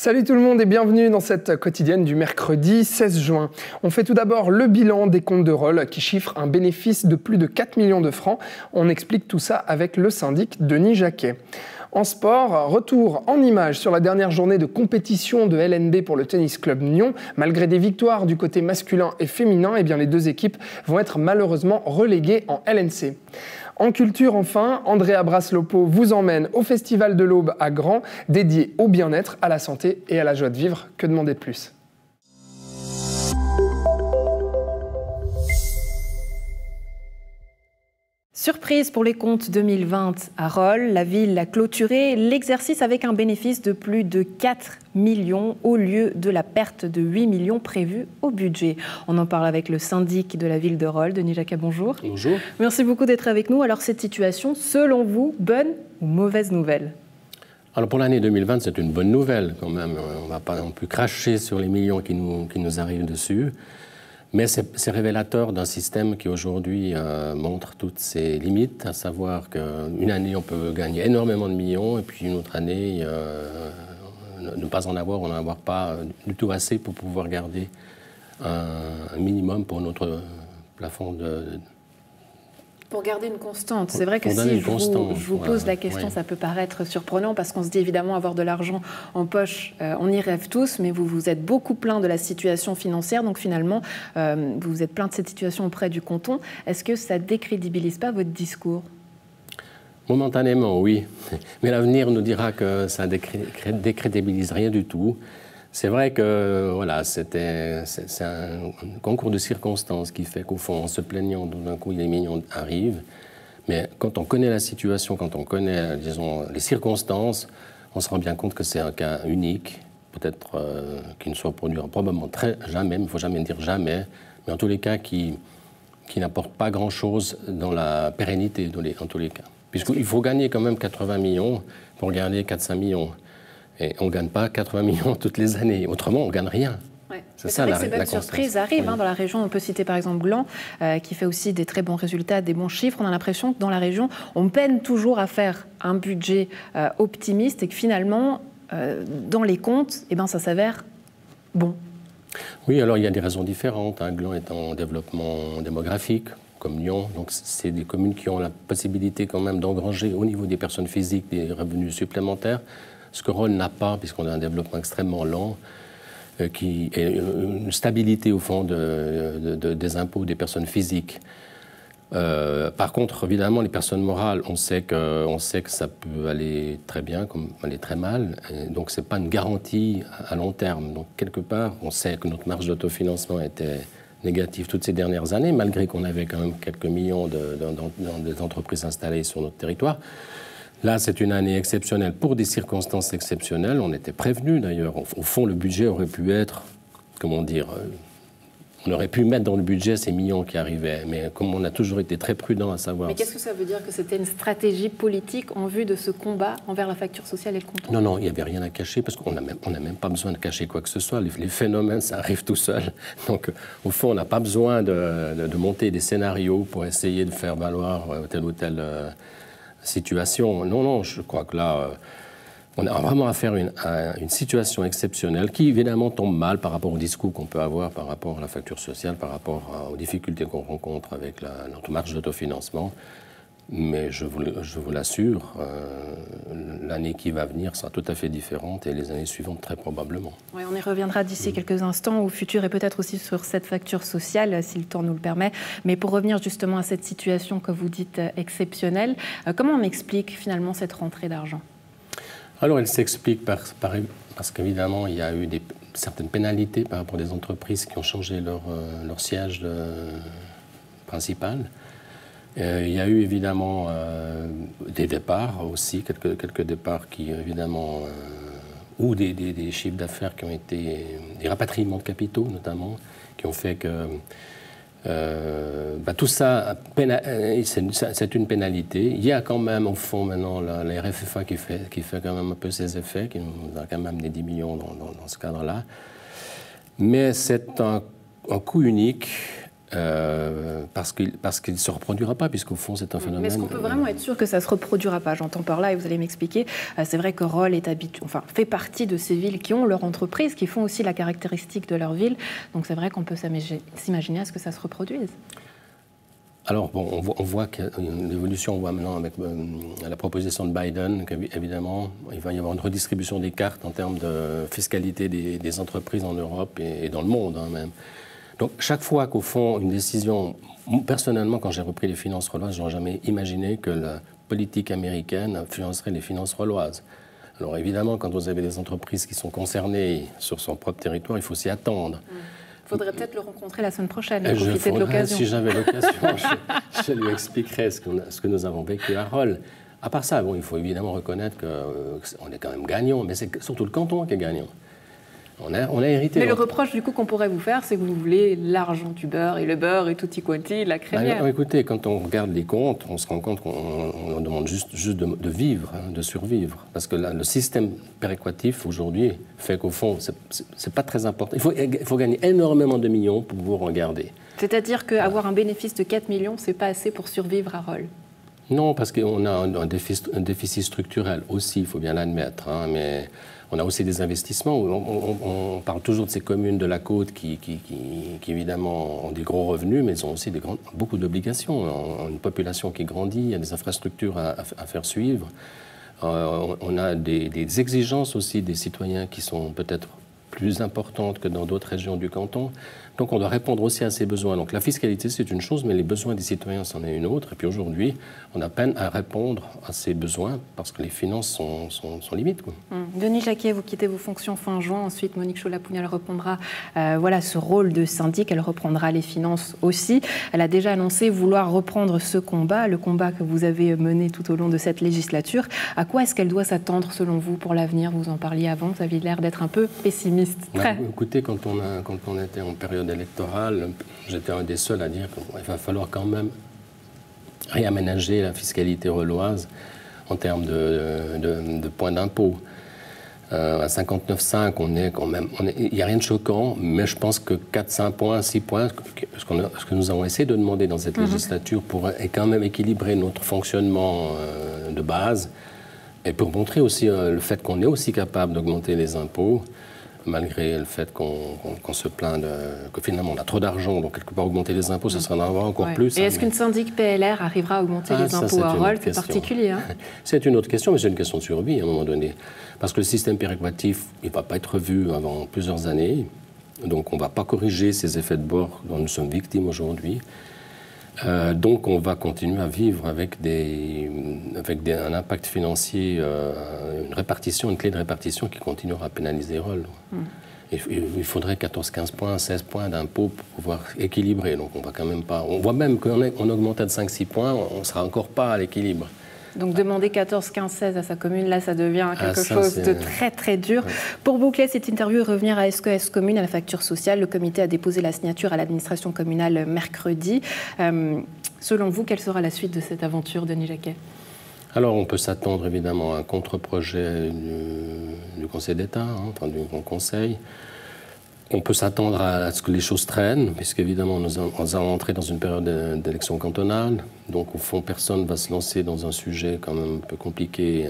Salut tout le monde et bienvenue dans cette quotidienne du mercredi 16 juin. On fait tout d'abord le bilan des comptes de Roll qui chiffrent un bénéfice de plus de 4 millions de francs. On explique tout ça avec le syndic Denis Jacquet. En sport, retour en images sur la dernière journée de compétition de LNB pour le Tennis Club Nyon. Malgré des victoires du côté masculin et féminin, eh bien les deux équipes vont être malheureusement reléguées en LNC. En culture, enfin, Andrea Braslopo vous emmène au Festival de l'Aube à Gand, dédié au bien-être, à la santé et à la joie de vivre. Que demander de plus ? Surprise pour les comptes 2020 à Roll. La ville a clôturé l'exercice avec un bénéfice de plus de 4 millions au lieu de la perte de 8 millions prévue au budget. On en parle avec le syndic de la ville de Roll. Denis Jacquet, bonjour. Bonjour. Merci beaucoup d'être avec nous. Alors cette situation, selon vous, bonne ou mauvaise nouvelle ? Alors pour l'année 2020, c'est une bonne nouvelle quand même. On ne va pas non plus cracher sur les millions qui nous arrivent dessus. Mais c'est révélateur d'un système qui aujourd'hui montre toutes ses limites, à savoir qu'une année on peut gagner énormément de millions et puis une autre année ne pas en avoir, on n'en avoir pas du tout assez pour pouvoir garder un minimum pour notre plafond de... Pour garder une constante. C'est vrai que si je vous pose la question, ça peut paraître surprenant parce qu'on se dit évidemment avoir de l'argent en poche, on y rêve tous, mais vous vous êtes beaucoup plaint de la situation financière, donc finalement vous vous êtes plaint de cette situation auprès du canton. Est-ce que ça ne décrédibilise pas votre discours ? Momentanément, oui. Mais l'avenir nous dira que ça ne décrédibilise rien du tout. C'est vrai que voilà, c'est un concours de circonstances qui fait qu'au fond, en se plaignant, d'un coup, les millions arrivent. Mais quand on connaît la situation, quand on connaît, disons, les circonstances, on se rend bien compte que c'est un cas unique, peut-être qui ne se reproduira probablement jamais, il ne faut jamais dire jamais, mais en tous les cas qui n'apporte pas grand-chose dans la pérennité, en tous les cas. Puisqu'il faut gagner quand même 80 millions pour garder 400 millions. Et on ne gagne pas 80 millions toutes les années. Autrement, on ne gagne rien. Ouais. C'est ça la ces bonnes surprises arrivent dans la région. On peut citer par exemple Gland, qui fait aussi des très bons résultats, des bons chiffres. On a l'impression que dans la région, on peine toujours à faire un budget optimiste et que finalement, dans les comptes, ça s'avère bon. Oui, alors il y a des raisons différentes. Gland est en développement démographique, comme Nyon. Donc c'est des communes qui ont la possibilité quand même d'engranger au niveau des personnes physiques des revenus supplémentaires. Ce que Roll n'a pas, puisqu'on a un développement extrêmement lent, qui est une stabilité au fond des impôts des personnes physiques. Par contre, évidemment, les personnes morales, on sait que ça peut aller très bien, comme aller très mal. Et donc, ce n'est pas une garantie à long terme. Donc, quelque part, on sait que notre marge d'autofinancement était négative toutes ces dernières années, malgré qu'on avait quand même quelques millions d'entreprises installées sur notre territoire. Là, c'est une année exceptionnelle pour des circonstances exceptionnelles. On était prévenus d'ailleurs. Au fond, le budget aurait pu être, comment dire, on aurait pu mettre dans le budget ces millions qui arrivaient. Mais comme on a toujours été très prudent à savoir... Mais qu'est-ce que ça veut dire que c'était une stratégie politique en vue de ce combat envers la facture sociale et le canton ? Non, il n'y avait rien à cacher parce qu'on n'a même pas besoin de cacher quoi que ce soit. Les phénomènes, ça arrive tout seul. Donc, au fond, on n'a pas besoin de monter des scénarios pour essayer de faire valoir telle ou telle... situation. Non, je crois que là, on a vraiment affaire à une situation exceptionnelle qui, évidemment, tombe mal par rapport au discours qu'on peut avoir par rapport à la facture sociale, par rapport aux difficultés qu'on rencontre avec notre marge d'autofinancement. Mais je vous l'assure, l'année qui va venir sera tout à fait différente et les années suivantes très probablement. Oui, on y reviendra d'ici quelques instants au futur et peut-être aussi sur cette facture sociale, si le temps nous le permet. Mais pour revenir justement à cette situation que vous dites exceptionnelle, comment on explique finalement cette rentrée d'argent ? Alors elle s'explique parce qu'évidemment il y a eu certaines pénalités par rapport à des entreprises qui ont changé leur siège principal. Il y a eu évidemment des départs aussi, quelques départs qui évidemment, ou des chiffres d'affaires qui ont été, des rapatriements de capitaux notamment, qui ont fait que tout ça, c'est une pénalité. Il y a quand même au fond maintenant la RFFA qui fait quand même un peu ses effets, qui nous a quand même amené 10 millions dans ce cadre-là. Mais c'est un coût unique parce qu'il ne se reproduira pas, puisqu'au fond, c'est un phénomène... Mais est-ce qu'on peut vraiment être sûr que ça ne se reproduira pas? J'entends par là, et vous allez m'expliquer, c'est vrai que Rolle fait partie de ces villes qui ont leur entreprise, qui font aussi la caractéristique de leur ville, donc c'est vrai qu'on peut s'imaginer à ce que ça se reproduise. Alors, bon, on voit qu'il y a une évolution, on voit maintenant avec la proposition de Biden, qu'évidemment, il va y avoir une redistribution des cartes en termes de fiscalité des entreprises en Europe et dans le monde, hein, même. Donc, chaque fois qu'au fond, une décision... Personnellement, quand j'ai repris les finances roloises, je n'aurais jamais imaginé que la politique américaine influencerait les finances roloises. Alors, évidemment, quand vous avez des entreprises qui sont concernées sur son propre territoire, il faut s'y attendre. Il faudrait peut-être le rencontrer la semaine prochaine et profiter de l'occasion. Si j'avais l'occasion, je lui expliquerai ce que nous avons vécu à Rolle. À part ça, bon, il faut évidemment reconnaître qu'on est quand même gagnant, mais c'est surtout le canton qui est gagnant. On a hérité. Mais le reproche du coup qu'on pourrait vous faire, c'est que vous voulez l'argent du beurre et le beurre et tutti quanti, la crémière. Alors, écoutez, quand on regarde les comptes, on se rend compte qu'on demande juste de vivre, hein, de survivre. Parce que là, le système péréquatif aujourd'hui fait qu'au fond, c'est pas très important. Il faut gagner énormément de millions pour vous regarder. C'est-à-dire qu'avoir un bénéfice de 4 millions, c'est pas assez pour survivre à Rolle? Non, parce qu'on a un déficit structurel aussi, il faut bien l'admettre, hein, mais on a aussi des investissements. On parle toujours de ces communes de la côte qui évidemment ont des gros revenus, mais elles ont aussi beaucoup d'obligations. On a une population qui grandit, il y a des infrastructures à faire suivre. On a des exigences aussi des citoyens qui sont peut-être plus importantes que dans d'autres régions du canton. Donc on doit répondre aussi à ces besoins. Donc la fiscalité, c'est une chose, mais les besoins des citoyens, c'en est une autre. Et puis aujourd'hui, on a peine à répondre à ces besoins parce que les finances sont limites, quoi. Denis Jacquet, vous quittez vos fonctions fin juin. Ensuite, Monique Chola-Pougnal reprendra ce rôle de syndic. Elle reprendra les finances aussi. Elle a déjà annoncé vouloir reprendre ce combat, le combat que vous avez mené tout au long de cette législature. À quoi est-ce qu'elle doit s'attendre, selon vous, pour l'avenir? Vous en parliez avant, vous aviez l'air d'être un peu pessimiste. Écoutez, quand on était en période électorale, j'étais un des seuls à dire qu'il va falloir quand même réaménager la fiscalité roloise en termes de points d'impôt. À 59,5, on est quand même... Il n'y a rien de choquant, mais je pense que 4, 5 points, 6 points, ce que nous avons essayé de demander dans cette législature pour quand même équilibrer notre fonctionnement de base et pour montrer aussi le fait qu'on est aussi capable d'augmenter les impôts, malgré le fait qu'on se plaint que finalement on a trop d'argent, donc quelque part augmenter les impôts, ça serait d'en avoir encore plus. Et est-ce qu'une syndic PLR arrivera à augmenter les impôts à Rolle? C'est particulier. Hein. C'est une autre question, mais c'est une question de survie à un moment donné. Parce que le système péréquatif, il ne va pas être revu avant plusieurs années, donc on ne va pas corriger ces effets de bord dont nous sommes victimes aujourd'hui. Donc on va continuer à vivre avec un impact financier, une clé de répartition qui continuera à pénaliser Rolle. Il faudrait 14, 15 points, 16 points d'impôt pour pouvoir équilibrer. Donc on va quand même pas... On voit même qu'on augmente de 5, 6 points, on ne sera encore pas à l'équilibre. Donc demander 14, 15, 16 à sa commune, là, ça devient quelque chose de très, très dur. Ouais. Pour boucler cette interview et revenir à SQS Commune, à la facture sociale, le comité a déposé la signature à l'administration communale mercredi. Selon vous, quelle sera la suite de cette aventure, Denis Jacquet? Alors, on peut s'attendre évidemment à un contre-projet du Conseil d'État, enfin du Grand Conseil. On peut s'attendre à ce que les choses traînent, puisqu'évidemment, nous allons entrer dans une période d'élection cantonale. Donc, au fond, personne ne va se lancer dans un sujet quand même un peu compliqué,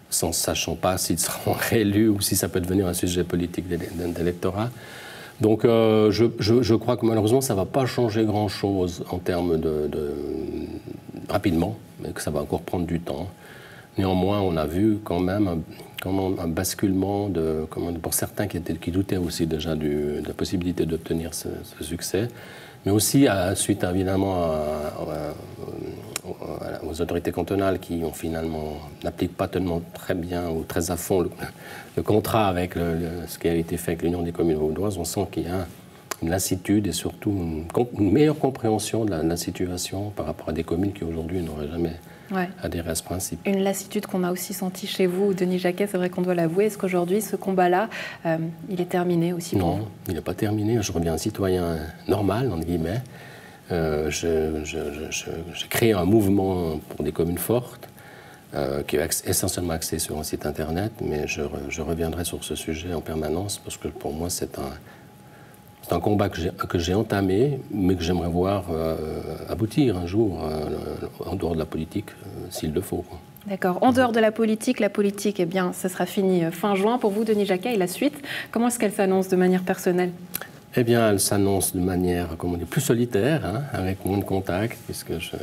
sans sachant pas s'ils seront réélus ou si ça peut devenir un sujet politique d'électorat. Donc, je crois que malheureusement, ça ne va pas changer grand-chose en termes rapidement, mais que ça va encore prendre du temps. Néanmoins, on a vu quand même un basculement pour certains qui doutaient aussi déjà de la possibilité d'obtenir ce succès, mais aussi suite évidemment aux autorités cantonales qui ont finalement n'appliquent pas tellement très bien ou très à fond le contrat avec ce qui a été fait avec l'Union des communes vaudoises. On sent qu'il y a une lassitude et surtout une meilleure compréhension de la situation par rapport à des communes qui aujourd'hui n'auraient jamais adhéré à ce principe. Une lassitude qu'on a aussi sentie chez vous, Denis Jacquet, c'est vrai qu'on doit l'avouer. Est-ce qu'aujourd'hui, ce combat-là, il est terminé aussi pour vous? Non, il n'est pas terminé. Je reviens un citoyen normal, entre guillemets. J'ai créé un mouvement pour des communes fortes qui est essentiellement axé sur un site internet, mais je reviendrai sur ce sujet en permanence parce que pour moi, c'est C'est un combat que j'ai entamé, mais que j'aimerais voir aboutir un jour, en dehors de la politique, s'il le faut. D'accord. En dehors de la politique, eh bien, ça sera fini fin juin. Pour vous, Denis Jacquet, et la suite, comment est-ce qu'elle s'annonce de manière personnelle ? Eh bien, elle s'annonce de manière, comment dire, plus solitaire, hein, avec moins de contacts, puisque j'ai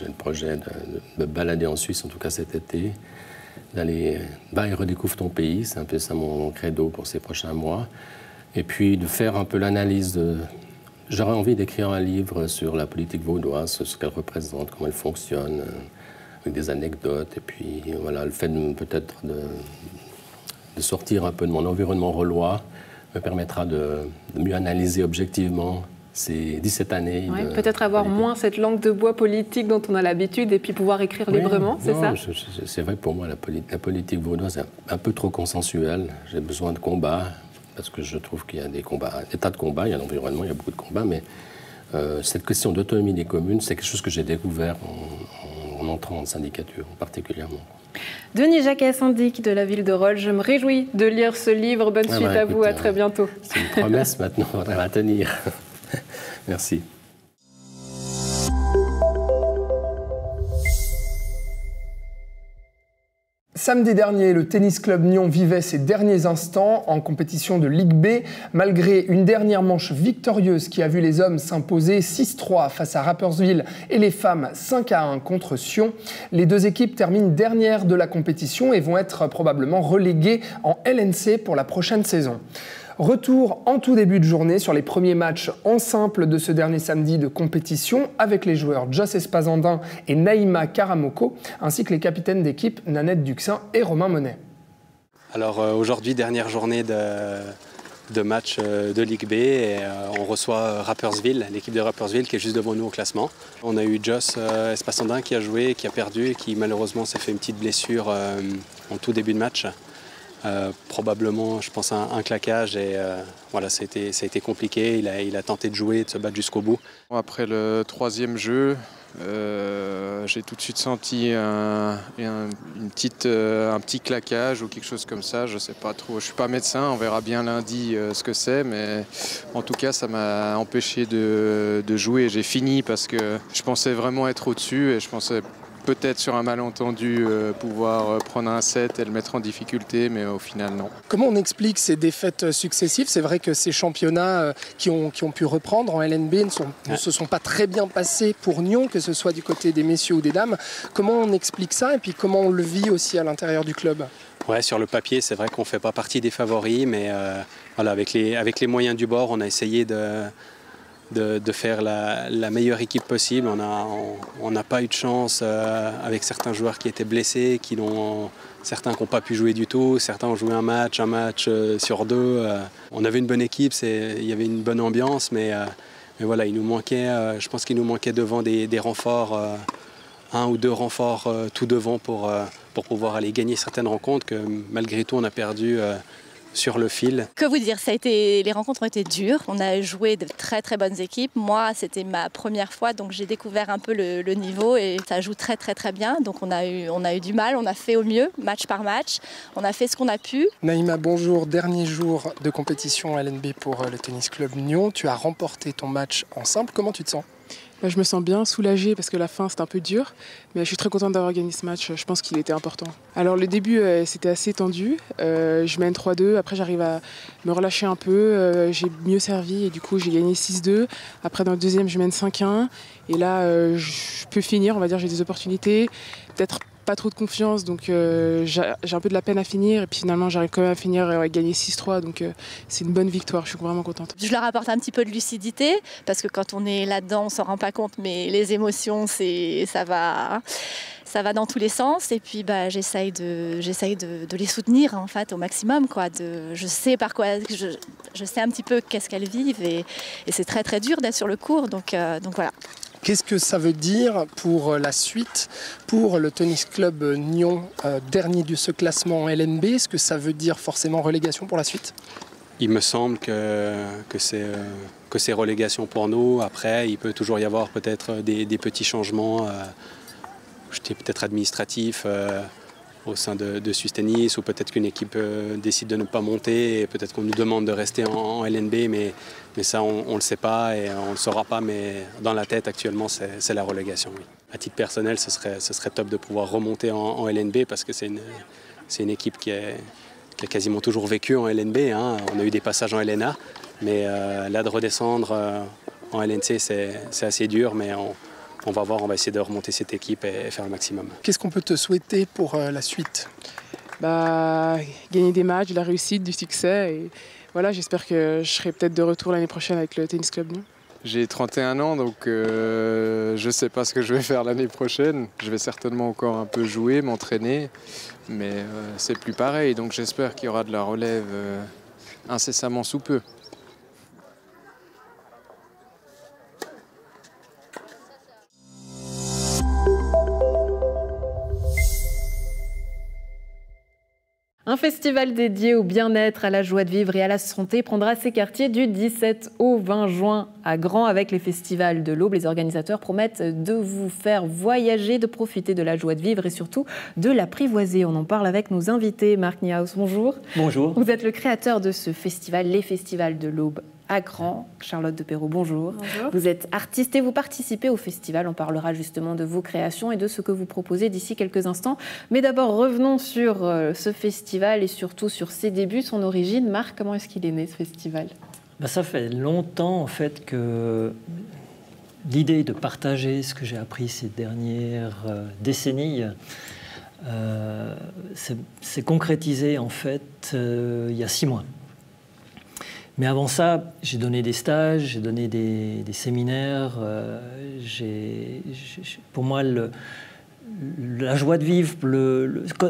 le projet de balader en Suisse, en tout cas cet été, d'aller et redécouvre ton pays, c'est un peu ça mon credo pour ces prochains mois, et puis de faire un peu l'analyse de... J'aurais envie d'écrire un livre sur la politique vaudoise, sur ce qu'elle représente, comment elle fonctionne, avec des anecdotes, et puis voilà, le fait peut-être de sortir un peu de mon environnement rolois me permettra de mieux analyser objectivement ces 17 années. Ouais, peut-être avoir moins cette langue de bois politique dont on a l'habitude et puis pouvoir écrire librement, c'est ça ? C'est vrai que pour moi, la politique vaudoise est un peu trop consensuelle. J'ai besoin de combats, parce que je trouve qu'il y a des tas de combats, il y a l'environnement, il y a beaucoup de combats, mais cette question d'autonomie des communes, c'est quelque chose que j'ai découvert en entrant en syndicature, particulièrement. Denis Jacquet, syndic de la ville de Rolle, je me réjouis de lire ce livre. Bonne suite à vous, à très bientôt. C'est une promesse maintenant, on va tenir. Merci. Samedi dernier, le Tennis Club Nyon vivait ses derniers instants en compétition de Ligue B. Malgré une dernière manche victorieuse qui a vu les hommes s'imposer 6-3 face à Rapperswil et les femmes 5-1 contre Sion, les deux équipes terminent dernières de la compétition et vont être probablement reléguées en LNC pour la prochaine saison. Retour en tout début de journée sur les premiers matchs en simple de ce dernier samedi de compétition avec les joueurs Joss Espazandin et Naïma Karamoko, ainsi que les capitaines d'équipe Nanette Duxin et Romain Monet. Alors aujourd'hui, dernière journée de match de Ligue B et on reçoit Rapperswil, l'équipe de Rapperswil qui est juste devant nous au classement. On a eu Joss Espazandin qui a joué, qui a perdu et qui malheureusement s'est fait une petite blessure en tout début de match. Probablement, je pense, un claquage et voilà, ça a été compliqué. Il a tenté de jouer, de se battre jusqu'au bout. Après le troisième jeu, j'ai tout de suite senti un petit claquage ou quelque chose comme ça. Je ne sais pas trop. Je ne suis pas médecin, on verra bien lundi ce que c'est, mais en tout cas, ça m'a empêché de jouer. J'ai fini parce que je pensais vraiment être au-dessus et je pensais peut-être sur un malentendu pouvoir prendre un set et le mettre en difficulté, mais au final non. Comment on explique ces défaites successives ? C'est vrai que ces championnats qui ont pu reprendre en LNB ne se sont pas très bien passés pour Nyon, que ce soit du côté des messieurs ou des dames. Comment on explique ça et puis comment on le vit aussi à l'intérieur du club ? Ouais, sur le papier, c'est vrai qu'on ne fait pas partie des favoris, mais voilà, avec les moyens du bord, on a essayé de faire la meilleure équipe possible. On n'a pas eu de chance avec certains joueurs qui étaient blessés, certains qui n'ont pas pu jouer du tout, certains ont joué un match sur deux. On avait une bonne équipe, il y avait une bonne ambiance, mais voilà, il nous manquait, je pense qu'il nous manquait devant des renforts, un ou deux renforts tout devant pour pouvoir aller gagner certaines rencontres que malgré tout on a perdu sur le fil. Que vous dire, les rencontres ont été dures. On a joué de très très bonnes équipes. Moi, c'était ma première fois, donc j'ai découvert un peu le niveau et ça joue très très très bien. Donc on a eu du mal, on a fait au mieux, match par match. On a fait ce qu'on a pu. Naïma, bonjour. Dernier jour de compétition LNB pour le Tennis Club Nyon. Tu as remporté ton match en simple. Comment tu te sens ? Je me sens bien soulagée parce que la fin c'était un peu dur, mais je suis très contente d'avoir gagné ce match, je pense qu'il était important. Alors le début c'était assez tendu, je mène 3-2, après j'arrive à me relâcher un peu, j'ai mieux servi et du coup j'ai gagné 6-2. Après dans le deuxième je mène 5-1 et là je peux finir, on va dire j'ai des opportunités, peut-être pas trop de confiance, donc j'ai un peu de la peine à finir et puis finalement j'arrive quand même à finir et à gagner 6-3, donc c'est une bonne victoire, je suis vraiment contente. Je leur apporte un petit peu de lucidité parce que quand on est là-dedans on s'en rend pas compte, mais les émotions ça va dans tous les sens et puis j'essaye de les soutenir en fait au maximum quoi. Je sais par quoi je sais un petit peu qu'est-ce qu'elles vivent et c'est très très dur d'être sur le court, donc voilà. Qu'est-ce que ça veut dire pour la suite, pour le Tennis Club Nyon, dernier de ce classement en LNB? Est-ce que ça veut dire forcément relégation pour la suite? Il me semble que c'est relégation pour nous. Après, il peut toujours y avoir peut-être des petits changements, peut-être administratifs, au sein de Suisse Tennis, ou peut-être qu'une équipe décide de ne pas monter, et peut-être qu'on nous demande de rester en LNB, mais ça on ne le sait pas et on ne le saura pas, mais dans la tête actuellement c'est la relégation. Oui. À titre personnel, ce serait top de pouvoir remonter en LNB, parce que c'est une équipe qui a quasiment toujours vécu en LNB, hein. On a eu des passages en LNA, mais là de redescendre en LNC c'est assez dur, mais on va voir, on va essayer de remonter cette équipe et faire le maximum. Qu'est-ce qu'on peut te souhaiter pour la suite? Gagner des matchs, de la réussite, du succès. Et voilà, j'espère que je serai peut-être de retour l'année prochaine avec le Tennis Club Lyon. J'ai 31 ans, donc je ne sais pas ce que je vais faire l'année prochaine. Je vais certainement encore un peu jouer, m'entraîner, mais c'est plus pareil. Donc j'espère qu'il y aura de la relève incessamment sous peu. Un festival dédié au bien-être, à la joie de vivre et à la santé prendra ses quartiers du 17 au 20 juin à Grand avec les festivals de l'Aube. Les organisateurs promettent de vous faire voyager, de profiter de la joie de vivre et surtout de l'apprivoiser. On en parle avec nos invités. Marc Niehaus, bonjour. Bonjour. Vous êtes le créateur de ce festival, les festivals de l'Aube à Grand. Charlotte de Perrault, bonjour. Bonjour. Vous êtes artiste et vous participez au festival. On parlera justement de vos créations et de ce que vous proposez d'ici quelques instants. Mais d'abord, revenons sur ce festival et surtout sur ses débuts, son origine. Marc, comment est-ce qu'il est né, ce festival ? Ça fait longtemps, en fait, que l'idée de partager ce que j'ai appris ces dernières décennies s'est concrétisée, en fait, il y a 6 mois. Mais avant ça, j'ai donné des stages, j'ai donné des séminaires. Pour moi, la joie de vivre,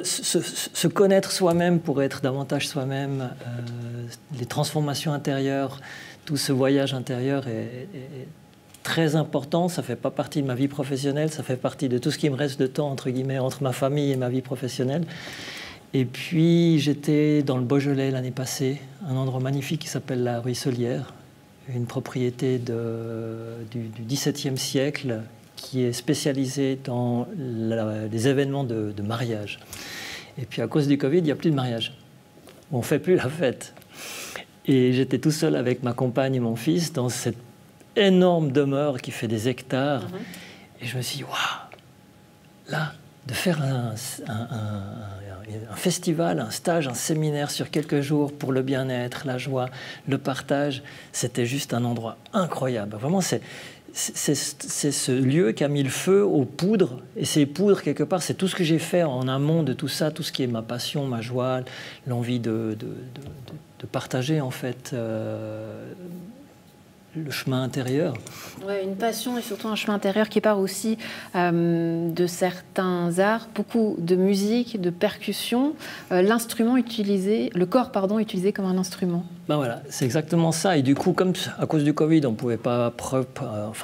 se connaître soi-même pour être davantage soi-même, les transformations intérieures, tout ce voyage intérieur est très important. Ça ne fait pas partie de ma vie professionnelle, ça fait partie de tout ce qui me reste de temps, entre guillemets, entre ma famille et ma vie professionnelle. Et puis, j'étais dans le Beaujolais l'année passée, un endroit magnifique qui s'appelle la Ruisselière, une propriété du XVIIe siècle qui est spécialisée dans les événements de mariage. Et puis, à cause du Covid, il n'y a plus de mariage. On ne fait plus la fête. Et j'étais tout seul avec ma compagne et mon fils dans cette énorme demeure qui fait des hectares. Et je me suis dit, waouh, là, de faire un festival, un stage, un séminaire sur quelques jours pour le bien-être, la joie, le partage, c'était juste un endroit incroyable. Vraiment, c'est ce lieu qui a mis le feu aux poudres. Et ces poudres, quelque part, c'est tout ce que j'ai fait en amont de tout ça, tout ce qui est ma passion, ma joie, l'envie de partager, en fait, le chemin intérieur. Ouais, une passion et surtout un chemin intérieur qui part aussi de certains arts, beaucoup de musique, de percussion, l'instrument utilisé, le corps utilisé comme un instrument. Voilà, c'est exactement ça. Et du coup, comme à cause du Covid, on ne pouvait pas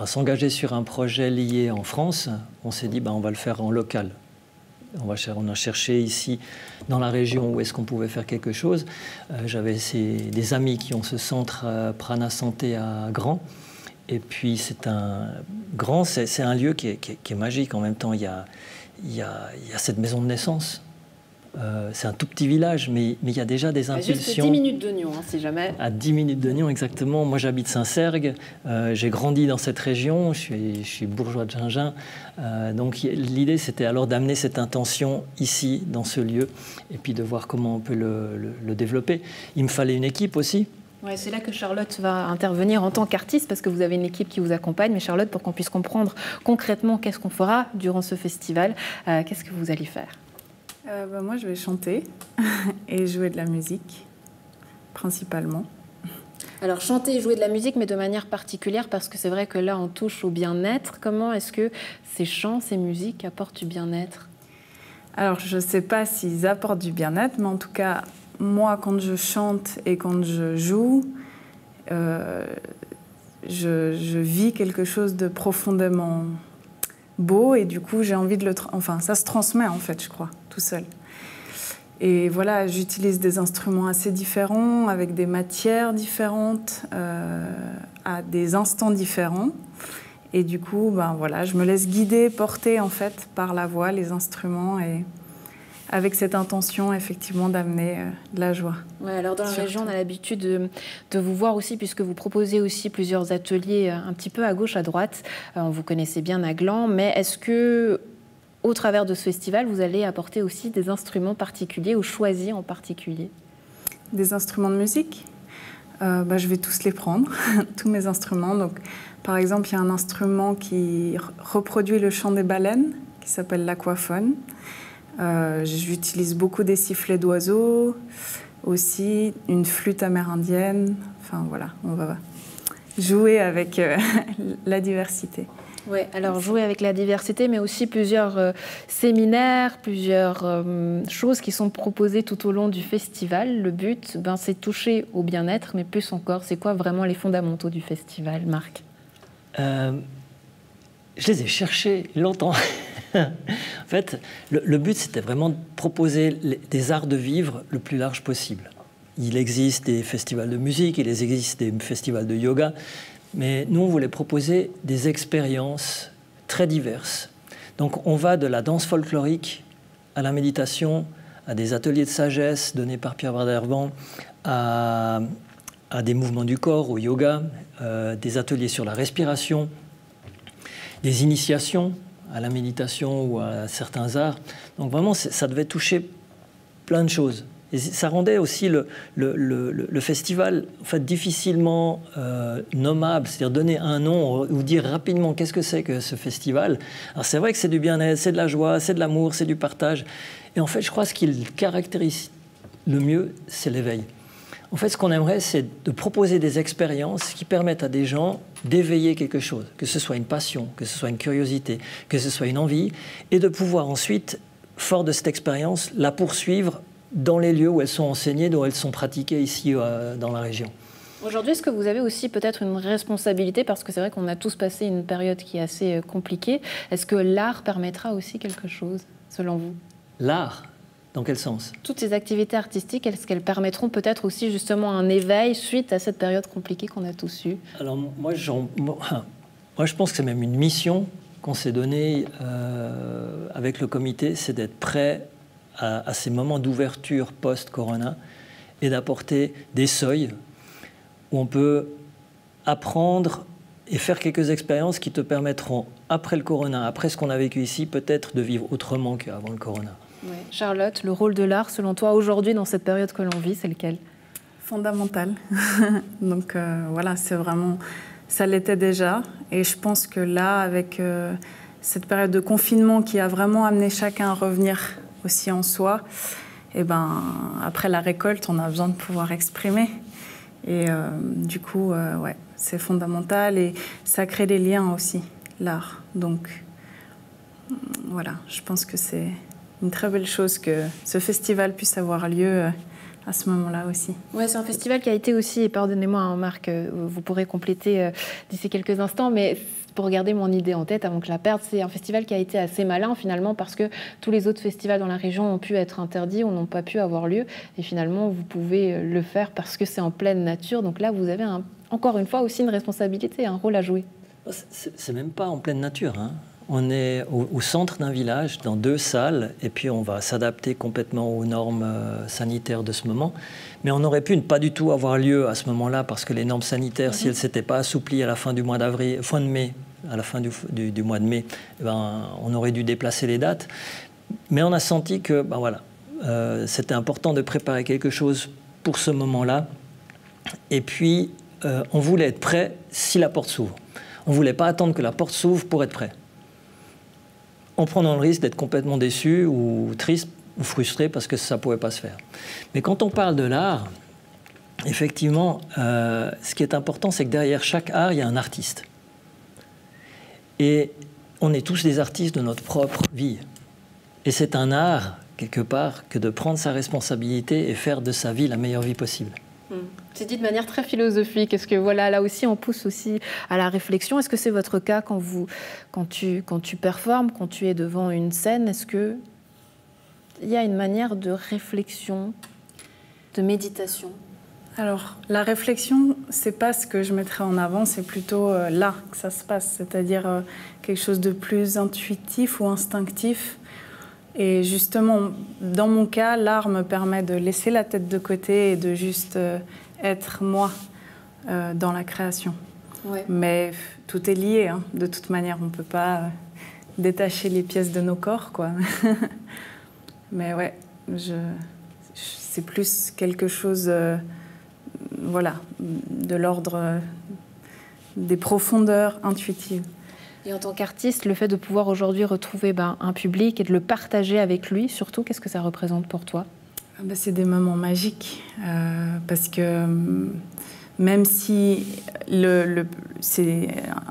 s'engager sur un projet lié en France, on s'est dit on va le faire en local. On a cherché ici, dans la région, où est-ce qu'on pouvait faire quelque chose. J'avais des amis qui ont ce centre Prana Santé à Grand. Et puis, c'est un lieu qui est magique. En même temps, il y a cette maison de naissance. C'est un tout petit village, mais il y a déjà des impulsions. Juste 10 minutes de Nyon, si jamais. À 10 minutes de Nyon, exactement. Moi, j'habite Saint-Sergue. J'ai grandi dans cette région. Je suis bourgeois de Gingin. Donc, l'idée, c'était alors d'amener cette intention ici, dans ce lieu, et puis de voir comment on peut le développer. Il me fallait une équipe aussi. Ouais, c'est là que Charlotte va intervenir en tant qu'artiste, parce que vous avez une équipe qui vous accompagne. Mais Charlotte, pour qu'on puisse comprendre concrètement qu'est-ce qu'on fera durant ce festival, qu'est-ce que vous allez faire ? Moi, je vais chanter et jouer de la musique, principalement. Alors, chanter et jouer de la musique, mais de manière particulière, parce que c'est vrai que là, on touche au bien-être. Comment est-ce que ces chants, ces musiques apportent du bien-être ? Alors, je ne sais pas s'ils apportent du bien-être, mais en tout cas, moi, quand je chante et quand je joue, je vis quelque chose de profondément beau, et du coup, j'ai envie de ça se transmet, en fait, je crois, tout seul. Et voilà, j'utilise des instruments assez différents, avec des matières différentes, à des instants différents. Et du coup, je me laisse guider, porter, en fait, par la voix, les instruments, et avec cette intention effectivement d'amener de la joie. Ouais, alors dans la région, on a l'habitude de vous voir aussi, puisque vous proposez aussi plusieurs ateliers un petit peu à gauche, à droite. Vous connaissez bien Naglan, mais est-ce que, au travers de ce festival, vous allez apporter aussi des instruments particuliers ou choisis en particulier? Des instruments de musique? Je vais tous les prendre, tous mes instruments. Donc, par exemple, il y a un instrument qui reproduit le chant des baleines, qui s'appelle l'aquaphone. J'utilise beaucoup des sifflets d'oiseaux, aussi une flûte amérindienne. Enfin voilà, on va jouer avec la diversité. Oui, alors jouer avec la diversité, mais aussi plusieurs séminaires, plusieurs choses qui sont proposées tout au long du festival. Le but, c'est de toucher au bien-être, mais plus encore, c'est quoi vraiment les fondamentaux du festival, Marc? Je les ai cherchés longtemps. En fait, le but, c'était vraiment de proposer des arts de vivre le plus large possible. Il existe des festivals de musique, il existe des festivals de yoga, mais nous, on voulait proposer des expériences très diverses. Donc, on va de la danse folklorique à la méditation, à des ateliers de sagesse donnés par Pierre Vandervan, à des mouvements du corps, au yoga, des ateliers sur la respiration, des initiations à la méditation ou à certains arts. Donc, vraiment, ça devait toucher plein de choses. Et ça rendait aussi le festival en fait, difficilement nommable, c'est-à-dire donner un nom ou dire rapidement qu'est-ce que c'est que ce festival. Alors c'est vrai que c'est du bien-être, c'est de la joie, c'est de l'amour, c'est du partage. Et en fait, je crois que ce qui le caractérise le mieux, c'est l'éveil. En fait, ce qu'on aimerait, c'est de proposer des expériences qui permettent à des gens d'éveiller quelque chose, que ce soit une passion, que ce soit une curiosité, que ce soit une envie, et de pouvoir ensuite, fort de cette expérience, la poursuivre dans les lieux où elles sont enseignées, où elles sont pratiquées ici dans la région. Aujourd'hui, est-ce que vous avez aussi peut-être une responsabilité, parce que c'est vrai qu'on a tous passé une période qui est assez compliquée, est-ce que l'art permettra aussi quelque chose, selon vous? L'art? Dans quel sens? Toutes ces activités artistiques, est-ce qu'elles permettront peut-être aussi justement un éveil suite à cette période compliquée qu'on a tous eue? Alors moi, je pense que c'est même une mission qu'on s'est donnée avec le comité, c'est d'être prêt à ces moments d'ouverture post-corona et d'apporter des seuils où on peut apprendre et faire quelques expériences qui te permettront, après le corona, après ce qu'on a vécu ici, peut-être de vivre autrement qu'avant le corona. Ouais. Charlotte, le rôle de l'art, selon toi, aujourd'hui, dans cette période que l'on vit, c'est lequel? Fondamental. Donc voilà, c'est vraiment... Ça l'était déjà. Et je pense que là, avec cette période de confinement qui a vraiment amené chacun à revenir aussi en soi, et après la récolte, on a besoin de pouvoir exprimer. Et du coup, ouais, c'est fondamental. Et ça crée des liens aussi, l'art. Donc voilà, je pense que c'est une très belle chose que ce festival puisse avoir lieu à ce moment-là aussi. Oui, c'est un festival qui a été aussi, et pardonnez-moi Marc, vous pourrez compléter d'ici quelques instants, mais pour garder mon idée en tête avant que je la perde, c'est un festival qui a été assez malin finalement, parce que tous les autres festivals dans la région ont pu être interdits ou n'ont pas pu avoir lieu, et finalement vous pouvez le faire parce que c'est en pleine nature. Donc là, vous avez encore une fois aussi une responsabilité, un rôle à jouer. C'est même pas en pleine nature, hein. On est au centre d'un village, dans 2 salles, et puis on va s'adapter complètement aux normes sanitaires de ce moment. Mais on aurait pu ne pas du tout avoir lieu à ce moment-là, parce que les normes sanitaires, si elles ne s'étaient pas assouplies à la fin du mois d'avril, fin de mai, à la fin du mois de mai, on aurait dû déplacer les dates. Mais on a senti que c'était important de préparer quelque chose pour ce moment-là. Et puis, on voulait être prêt si la porte s'ouvre. On ne voulait pas attendre que la porte s'ouvre pour être prêt, en prenant le risque d'être complètement déçu ou triste ou frustré parce que ça ne pouvait pas se faire. Mais quand on parle de l'art, effectivement, ce qui est important, c'est que derrière chaque art, il y a un artiste. Et on est tous des artistes de notre propre vie. Et c'est un art, quelque part, que de prendre sa responsabilité et faire de sa vie la meilleure vie possible. C'est dit de manière très philosophique. Est-ce que voilà, là aussi, on pousse aussi à la réflexion? Est-ce que c'est votre cas quand tu performes, quand tu es devant une scène? Est-ce qu'il y a une manière de réflexion, de méditation? Alors, la réflexion, c'est pas ce que je mettrais en avant, c'est plutôt là que ça se passe, c'est-à-dire quelque chose de plus intuitif ou instinctif. Et justement, dans mon cas, l'art me permet de laisser la tête de côté et de juste être moi dans la création. Ouais. Mais tout est lié, hein. De toute manière, on ne peut pas détacher les pièces de nos corps, quoi. Mais ouais, c'est plus quelque chose, voilà, de l'ordre des profondeurs intuitives. Et en tant qu'artiste, le fait de pouvoir aujourd'hui retrouver un public et de le partager avec lui, surtout, qu'est-ce que ça représente pour toi? C'est des moments magiques, parce que même si c'est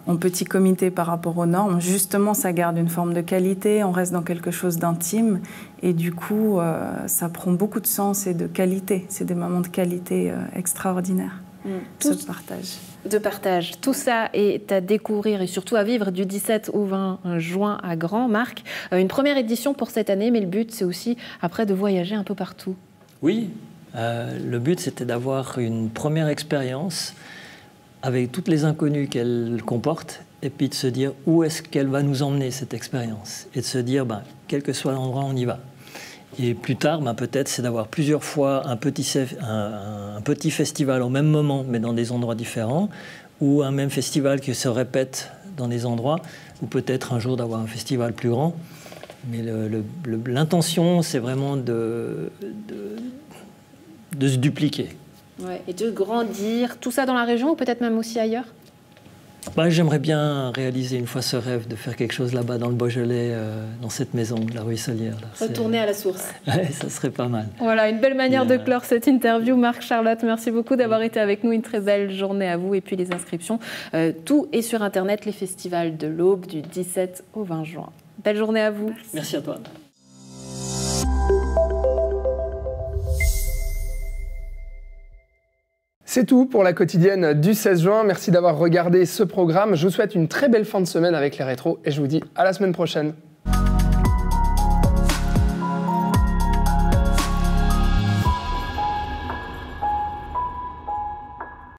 en petit comité par rapport aux normes, justement, ça garde une forme de qualité, on reste dans quelque chose d'intime, et du coup, ça prend beaucoup de sens et de qualité. C'est des moments de qualité extraordinaires, ce partage. De partage. Tout ça est à découvrir et surtout à vivre du 17 au 20 juin à Grand. Marc, une première édition pour cette année, mais le but, c'est aussi, après, de voyager un peu partout. Oui, le but, c'était d'avoir une première expérience avec toutes les inconnues qu'elle comporte et puis de se dire où est-ce qu'elle va nous emmener, cette expérience. Et de se dire, quel que soit l'endroit, on y va. Et plus tard, peut-être, c'est d'avoir plusieurs fois un petit festival au même moment, mais dans des endroits différents, ou un même festival qui se répète dans des endroits, ou peut-être un jour d'avoir un festival plus grand. Mais l'intention, c'est vraiment de se dupliquer. Ouais, et de grandir, tout ça dans la région, ou peut-être même aussi ailleurs? J'aimerais bien réaliser une fois ce rêve de faire quelque chose là-bas dans le Beaujolais, dans cette maison de la ruisselière. Retourner à la source. Ouais, ça serait pas mal. Voilà, une belle manière de clore cette interview. Marc, Charlotte, merci beaucoup d'avoir été avec nous. Une très belle journée à vous. Et puis les inscriptions, tout est sur Internet, les festivals de l'Aube du 17 au 20 juin. Belle journée à vous. Merci à toi. C'est tout pour la quotidienne du 16 juin. Merci d'avoir regardé ce programme. Je vous souhaite une très belle fin de semaine avec les rétros et je vous dis à la semaine prochaine.